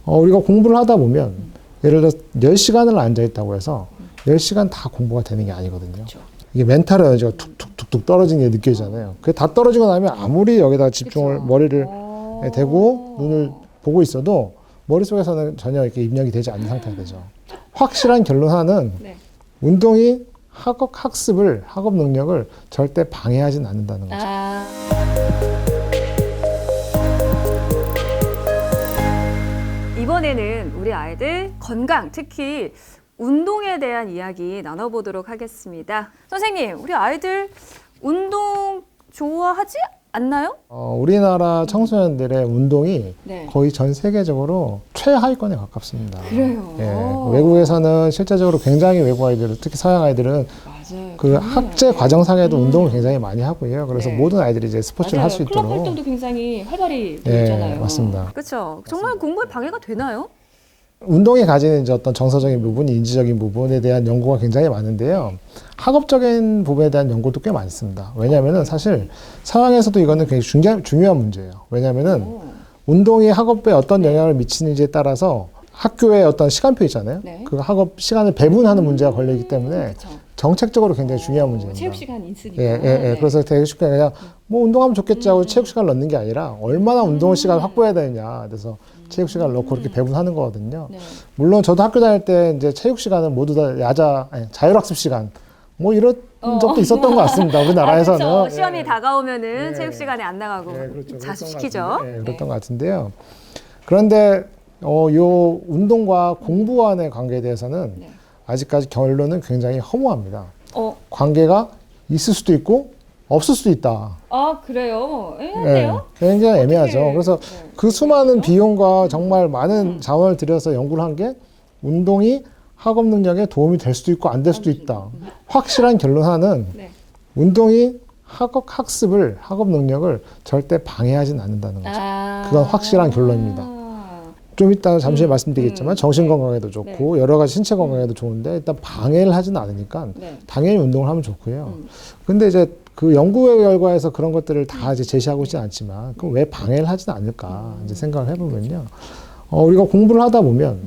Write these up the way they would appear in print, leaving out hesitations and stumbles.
우리가 공부를 하다 보면 예를 들어 10시간을 앉아있다고 해서 10시간 다 공부가 되는 게 아니거든요. 그렇죠. 이게 멘탈 에너지가 툭툭툭툭 떨어지는 게 느껴지잖아요. 그게 다 떨어지고 나면 아무리 여기다 집중을 그쵸. 머리를 대고 눈을 보고 있어도 머릿속에서는 전혀 이렇게 입력이 되지 않는 상태가 되죠. 확실한 결론 하나는 네. 운동이 학습을, 학업 능력을 절대 방해하진 않는다는 거죠. 이번에는 우리 아이들 건강, 특히 운동에 대한 이야기 나눠보도록 하겠습니다. 선생님, 우리 아이들 운동 좋아하지 않나요? 우리나라 청소년들의 운동이 네. 거의 전 세계적으로 최하위권에 가깝습니다. 그래요. 예, 외국에서는 실제적으로 굉장히 외국 아이들, 특히 서양 아이들은 맞아요. 그 학제 과정상에도 운동을 굉장히 많이 하고요. 그래서 네. 모든 아이들이 이제 스포츠를 할 수 클럽 있도록. 활동도 굉장히 활발히 되어 예, 있잖아요. 맞습니다. 그렇죠. 정말 공부에 방해가 되나요? 운동이 가지는 이제 어떤 정서적인 부분, 인지적인 부분에 대한 연구가 굉장히 많은데요. 학업적인 부분에 대한 연구도 꽤 많습니다. 왜냐하면은 사실 서양에서도 이거는 굉장히 중요한 문제예요. 왜냐하면은 운동이 학업에 어떤 영향을 미치는지에 따라서 학교의 어떤 시간표 있잖아요. 네. 그 학업 시간을 배분하는 문제가 걸리기 때문에 그쵸. 정책적으로 굉장히 중요한 문제입니다. 체육 시간이 있으니까. 예. 네. 그래서 되게 쉽게 그냥 뭐 운동하면 좋겠지 하고 체육 시간을 넣는 게 아니라 얼마나 운동 시간을 확보해야 되느냐. 그래서 체육 시간을 넣고 그렇게 배분하는 거거든요. 네. 물론 저도 학교 다닐 때 이제 체육 시간은 모두 다 자율학습 시간 뭐 이런 적도 있었던 것 같습니다. 우리나라에서는. 그렇죠. 시험이 예. 다가오면은 네. 체육 시간에 안 나가고 그렇죠. 자수시키죠. 그랬던 것 같은데요. 그런데 요 운동과 공부와의 관계에 대해서는 네. 아직까지 결론은 굉장히 허무합니다. 어, 관계가 있을 수도 있고 없을 수도 있다. 아 그래요? 애매해요? 굉장히 애매하죠. 어떻게, 그래서 네, 그 수많은 그렇죠? 비용과 정말 많은 자원을 들여서 연구를 한 게 운동이 학업 능력에 도움이 될 수도 있고 안 될 수도 있다. 확실한 결론 하나는 네. 운동이 학습을, 학업 능력을 절대 방해하진 않는다는 거죠. 그건 확실한 결론입니다. 좀 이따 잠시 말씀드리겠지만 정신 건강에도 좋고 여러 가지 신체 건강에도 좋은데 일단 방해를 하지는 않으니까 네. 당연히 운동을 하면 좋고요. 근데 이제 그 연구 결과에서 그런 것들을 다 이제 제시하고 있지는 않지만 그럼 왜 방해를 하지는 않을까 이제 생각을 해보면요. 우리가 공부를 하다 보면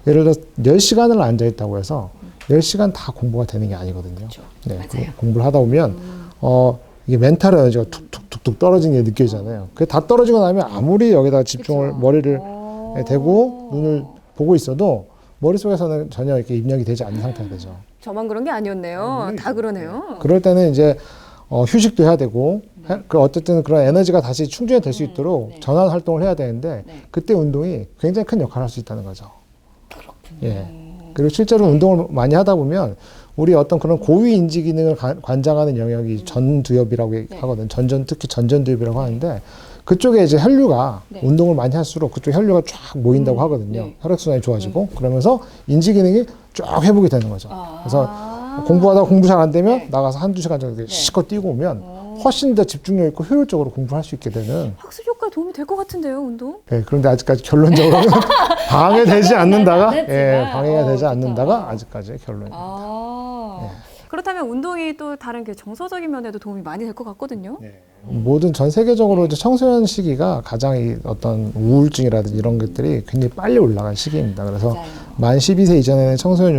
예를 들어 10시간을 앉아 있다고 해서 10시간 다 공부가 되는 게 아니거든요. 그렇죠. 네, 맞아요. 공부를 하다 보면 이게 멘탈 에너지가 툭툭툭툭 떨어지는 게 느껴지잖아요. 그게 다 떨어지고 나면 아무리 여기다 집중을 그쵸. 머리를 대고 눈을 보고 있어도 머릿속에서는 전혀 이렇게 입력이 되지 않는 상태가 되죠. 저만 그런 게 아니었네요. 다 그러네요. 그럴 때는 이제 휴식도 해야 되고 어쨌든 그런 에너지가 다시 충전이 될 수 있도록 전환 활동을 해야 되는데 네. 그때 운동이 굉장히 큰 역할을 할 수 있다는 거죠. 그렇군요. 예. 그리고 실제로 운동을 많이 하다 보면 우리 어떤 그런 고위 인지 기능을 관장하는 영역이 전두엽이라고 하거든요. 특히 전전두엽이라고 하는데 그쪽에 이제 혈류가 네. 운동을 많이 할수록 그쪽 혈류가 쫙 모인다고 하거든요. 네. 혈액순환이 좋아지고 그러면서 인지 기능이 쫙 회복이 되는 거죠. 그래서 아. 공부하다가 공부 잘 안 되면 네. 나가서 한두 시간 정도 실컷 뛰고 오면 훨씬 더 집중력 있고 효율적으로 공부할 수 있게 되는. 학습 효과에 도움이 될 것 같은데요, 운동? 네, 그런데 아직까지 결론적으로는 방해되지 않는다가, 안 했지만, 방해가 되지 좋다. 않는다가 아직까지 결론입니다. 그렇다면 운동이 또 다른 그 정서적인 면에도 도움이 많이 될 것 같거든요. 모든 전 세계적으로 이제 청소년 시기가 가장 이 어떤 우울증이라든지 이런 것들이 굉장히 빨리 올라간 시기입니다. 그래서 맞아요. 만 12세 이전에는 청소년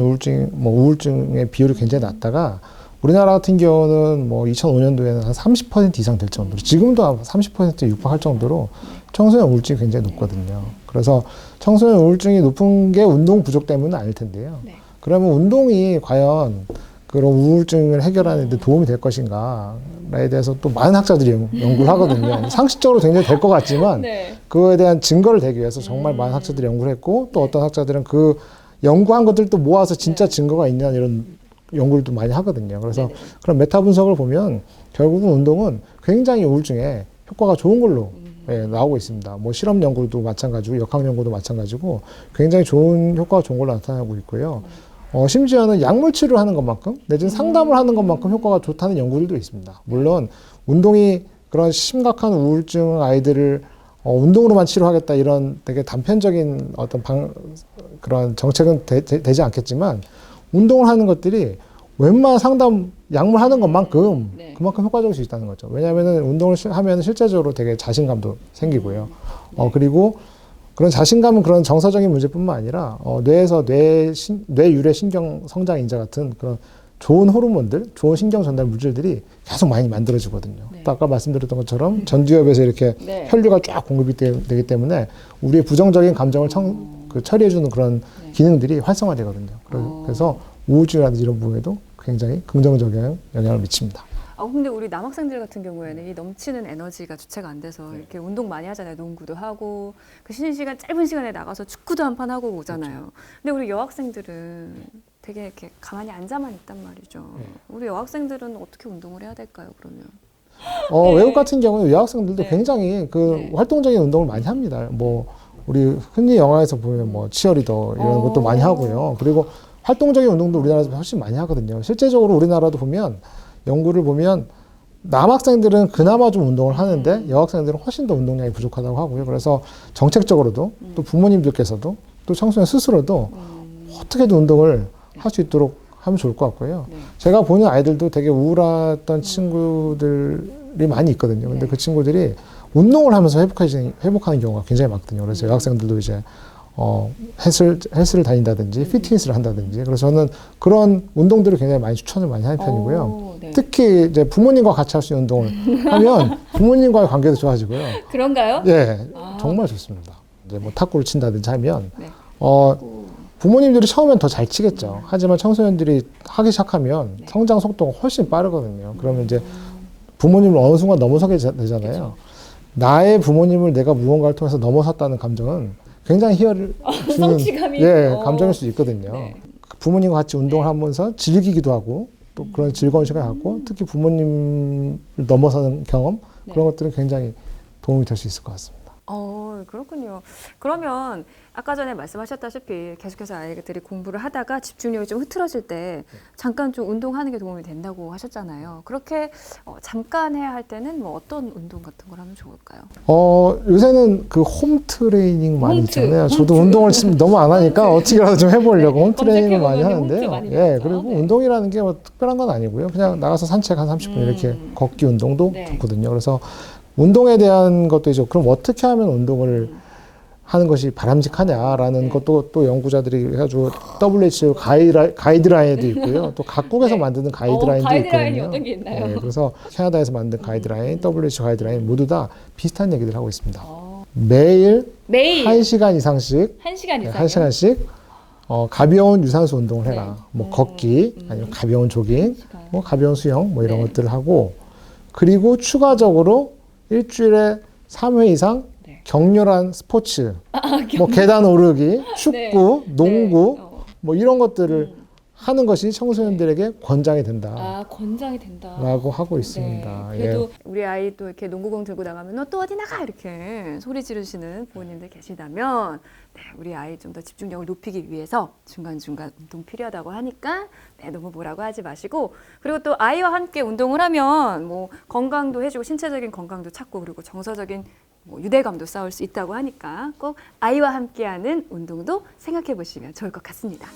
우울증의 비율이 굉장히 낮다가 우리나라 같은 경우는 뭐 2005년도에는 한 30% 이상 될 정도로 지금도 30%에 육박할 정도로 청소년 우울증이 굉장히 높거든요. 그래서 청소년 우울증이 높은 게 운동 부족 때문은 아닐 텐데요. 네. 그러면 운동이 과연 그런 우울증을 해결하는 데 도움이 될 것인가에 대해서 또 많은 학자들이 연구를 하거든요. 상식적으로 굉장히 될 것 같지만 네. 그거에 대한 증거를 대기 위해서 정말 많은 학자들이 연구를 했고 또 어떤 학자들은 그 연구한 것들도 모아서 진짜 증거가 있냐 이런 연구를 또 많이 하거든요. 그래서 그런 메타 분석을 보면 결국은 운동은 굉장히 우울증에 효과가 좋은 걸로 나오고 있습니다. 뭐 실험 연구도 마찬가지고 역학 연구도 마찬가지고 굉장히 좋은 효과가 좋은 걸로 나타나고 있고요. 심지어는 약물 치료를 하는 것만큼 내지는 상담을 하는 것만큼 효과가 좋다는 연구들도 있습니다. 물론 운동이 그런 심각한 우울증 아이들을 운동으로만 치료하겠다 이런 되게 단편적인 어떤 그런 정책은 되지 않겠지만 운동을 하는 것들이 웬만한 상담 약물 하는 것만큼 그만큼 효과적일 수 있다는 거죠. 왜냐하면 운동을 하면 실제적으로 되게 자신감도 생기고요. 그리고 그런 자신감은 그런 정서적인 문제뿐만 아니라 뇌에서 뇌유래 신경 성장 인자 같은 그런 좋은 호르몬들, 좋은 신경 전달 물질들이 계속 많이 만들어지거든요. 네. 또 아까 말씀드렸던 것처럼 전두엽에서 이렇게 네. 혈류가 쫙 공급이 되기 때문에 우리의 부정적인 감정을 처리해주는 그런 네. 기능들이 활성화되거든요. 그래서 우울증이라든지 이런 부분에도 굉장히 긍정적인 영향을 미칩니다. 근데 우리 남학생들 같은 경우에는 이 넘치는 에너지가 주체가 안 돼서 이렇게 운동 많이 하잖아요. 농구도 하고 그 쉬는 시간 짧은 시간에 나가서 축구도 한 판 하고 오잖아요. 근데 우리 여학생들은 되게 이렇게 가만히 앉아만 있단 말이죠. 우리 여학생들은 어떻게 운동을 해야 될까요? 그러면? 외국 같은 경우는 여학생들도 굉장히 활동적인 운동을 많이 합니다. 뭐 우리 흔히 영화에서 보면 뭐 치어리더 이런 것도 많이 하고요. 그리고 활동적인 운동도 우리나라에서 훨씬 많이 하거든요. 실제적으로 우리나라도 보면 연구를 보면 남학생들은 그나마 좀 운동을 하는데 여학생들은 훨씬 더 운동량이 부족하다고 하고요. 그래서 정책적으로도 또 부모님들께서도 또 청소년 스스로도 어떻게든 운동을 할 수 있도록 하면 좋을 것 같고요. 제가 보는 아이들도 되게 우울했던 친구들이 많이 있거든요. 근데 그 친구들이 운동을 하면서 회복하는 경우가 굉장히 많거든요. 그래서 여학생들도 이제 헬스를 다닌다든지 피트니스를 한다든지 그래서 저는 그런 운동들을 굉장히 많이 추천을 많이 하는 편이고요. 특히 이제 부모님과 같이 할 수 있는 운동을 하면 부모님과의 관계도 좋아지고요. 그런가요? 예, 정말 좋습니다. 이제 뭐 탁구를 친다든지 하면 부모님들이 처음엔 더 잘 치겠죠. 하지만 청소년들이 하기 시작하면 성장 속도가 훨씬 빠르거든요. 그러면 이제 부모님을 어느 순간 넘어서게 되잖아요. 그렇죠. 나의 부모님을 내가 무언가를 통해서 넘어섰다는 감정은 굉장히 희열을 주는 성취감이 감정일 수 있거든요. 부모님과 같이 운동을 하면서 즐기기도 하고 또 그런 즐거운 시간을 갖고 특히 부모님을 넘어서는 경험 그런 것들은 굉장히 도움이 될 수 있을 것 같습니다. 그렇군요. 그러면 아까 전에 말씀하셨다시피 계속해서 아이들이 공부를 하다가 집중력이 좀 흐트러질 때 잠깐 좀 운동하는 게 도움이 된다고 하셨잖아요. 그렇게 잠깐 해야 할 때는 뭐 어떤 운동 같은 걸 하면 좋을까요? 요새는 그 홈 트레이닝 많이 있잖아요. 저도 운동을 지금 너무 안 하니까 어떻게라도 좀 해보려고 홈 트레이닝을 많이 하는데요. 그리고 운동이라는 게 뭐 특별한 건 아니고요. 그냥 나가서 산책 한 30분 이렇게 걷기 운동도 좋거든요. 그래서 운동에 대한 것도 이제 그럼 어떻게 하면 운동을 하는 것이 바람직하냐라는 것도 또 연구자들이 해가지고 WHO 가이드라인도 있고요. 또 각국에서 만드는 가이드라인도 가이드라인이 있거든요. 어떤 게 있나요? 그래서 캐나다에서 만든 가이드라인, WHO 가이드라인 모두 다 비슷한 얘기를 하고 있습니다. 매일 1시간 이상씩, 1시간 이상? 1시간씩 가벼운 유산소 운동을 해라. 뭐 걷기, 아니면 가벼운 조깅, 뭐 가벼운 수영, 뭐 이런 것들을 하고 그리고 추가적으로 일주일에 3회 이상 격렬한 스포츠, 뭐 계단 오르기, 축구, 농구, 뭐 이런 것들을 하는 것이 청소년들에게 권장이 된다. 권장이 된다. 라고 하고 있습니다. 그래도 우리 아이 또 이렇게 농구공 들고 나가면 너 또 어디 나가 이렇게 소리 지르시는 부모님들 계시다면 우리 아이 좀 더 집중력을 높이기 위해서 중간중간 운동 필요하다고 하니까 너무 뭐라고 하지 마시고 그리고 또 아이와 함께 운동을 하면 뭐 건강도 해주고 신체적인 건강도 찾고 그리고 정서적인 뭐 유대감도 쌓을 수 있다고 하니까 꼭 아이와 함께하는 운동도 생각해 보시면 좋을 것 같습니다.